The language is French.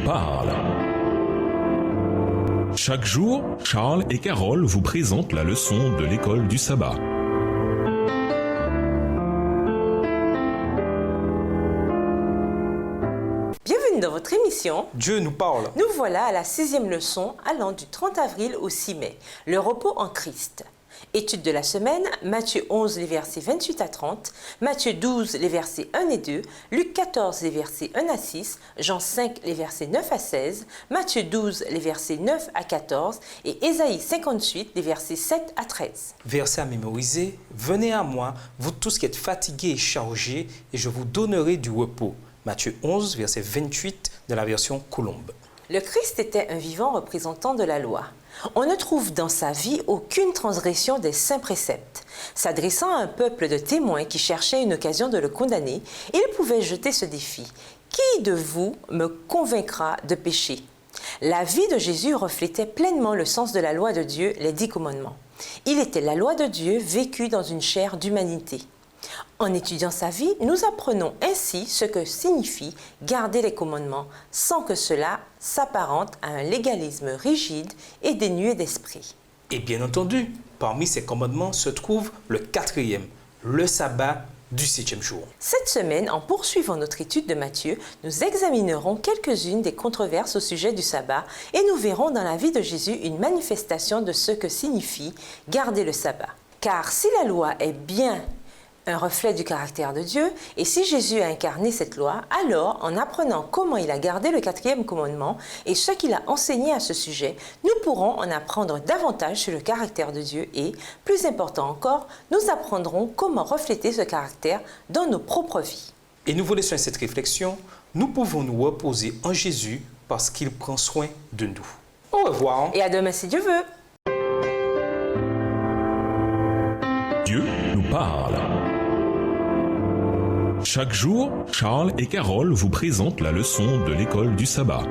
parle. Chaque jour, Charles et Carole vous présentent la leçon de l'école du sabbat. Bienvenue dans votre émission Dieu nous parle. Nous voilà à la 6e leçon allant du 30 avril au 6 mai, le repos en Christ. Étude de la semaine, Matthieu 11, les versets 28 à 30, Matthieu 12, les versets 1 et 2, Luc 14, les versets 1 à 6, Jean 5, les versets 9 à 16, Matthieu 12, les versets 9 à 14 et Ésaïe 58, les versets 7 à 13. Verset à mémoriser. Venez à moi, vous tous qui êtes fatigués et chargés, et je vous donnerai du repos. Matthieu 11, verset 28 de la version Colombe. Le Christ était un vivant représentant de la loi. On ne trouve dans sa vie aucune transgression des saints préceptes. S'adressant à un peuple de témoins qui cherchait une occasion de le condamner, il pouvait jeter ce défi. Qui de vous me convaincra de pécher? La vie de Jésus reflétait pleinement le sens de la loi de Dieu, les 10 commandements. Il était la loi de Dieu vécue dans une chair d'humanité. En étudiant sa vie, nous apprenons ainsi ce que signifie garder les commandements sans que cela s'apparente à un légalisme rigide et dénué d'esprit. Et bien entendu, parmi ces commandements se trouve le 4e, le sabbat du 7e jour. Cette semaine, en poursuivant notre étude de Matthieu, nous examinerons quelques-unes des controverses au sujet du sabbat et nous verrons dans la vie de Jésus une manifestation de ce que signifie garder le sabbat. Car si la loi est bien un reflet du caractère de Dieu, et si Jésus a incarné cette loi, alors, en apprenant comment il a gardé le 4e commandement et ce qu'il a enseigné à ce sujet, nous pourrons en apprendre davantage sur le caractère de Dieu et, plus important encore, nous apprendrons comment refléter ce caractère dans nos propres vies. Et nous vous laissons cette réflexion, nous pouvons nous reposer en Jésus parce qu'il prend soin de nous. Au revoir. Et à demain si Dieu veut. Dieu nous parle. Chaque jour, Charles et Carole vous présentent la leçon de l'école du sabbat.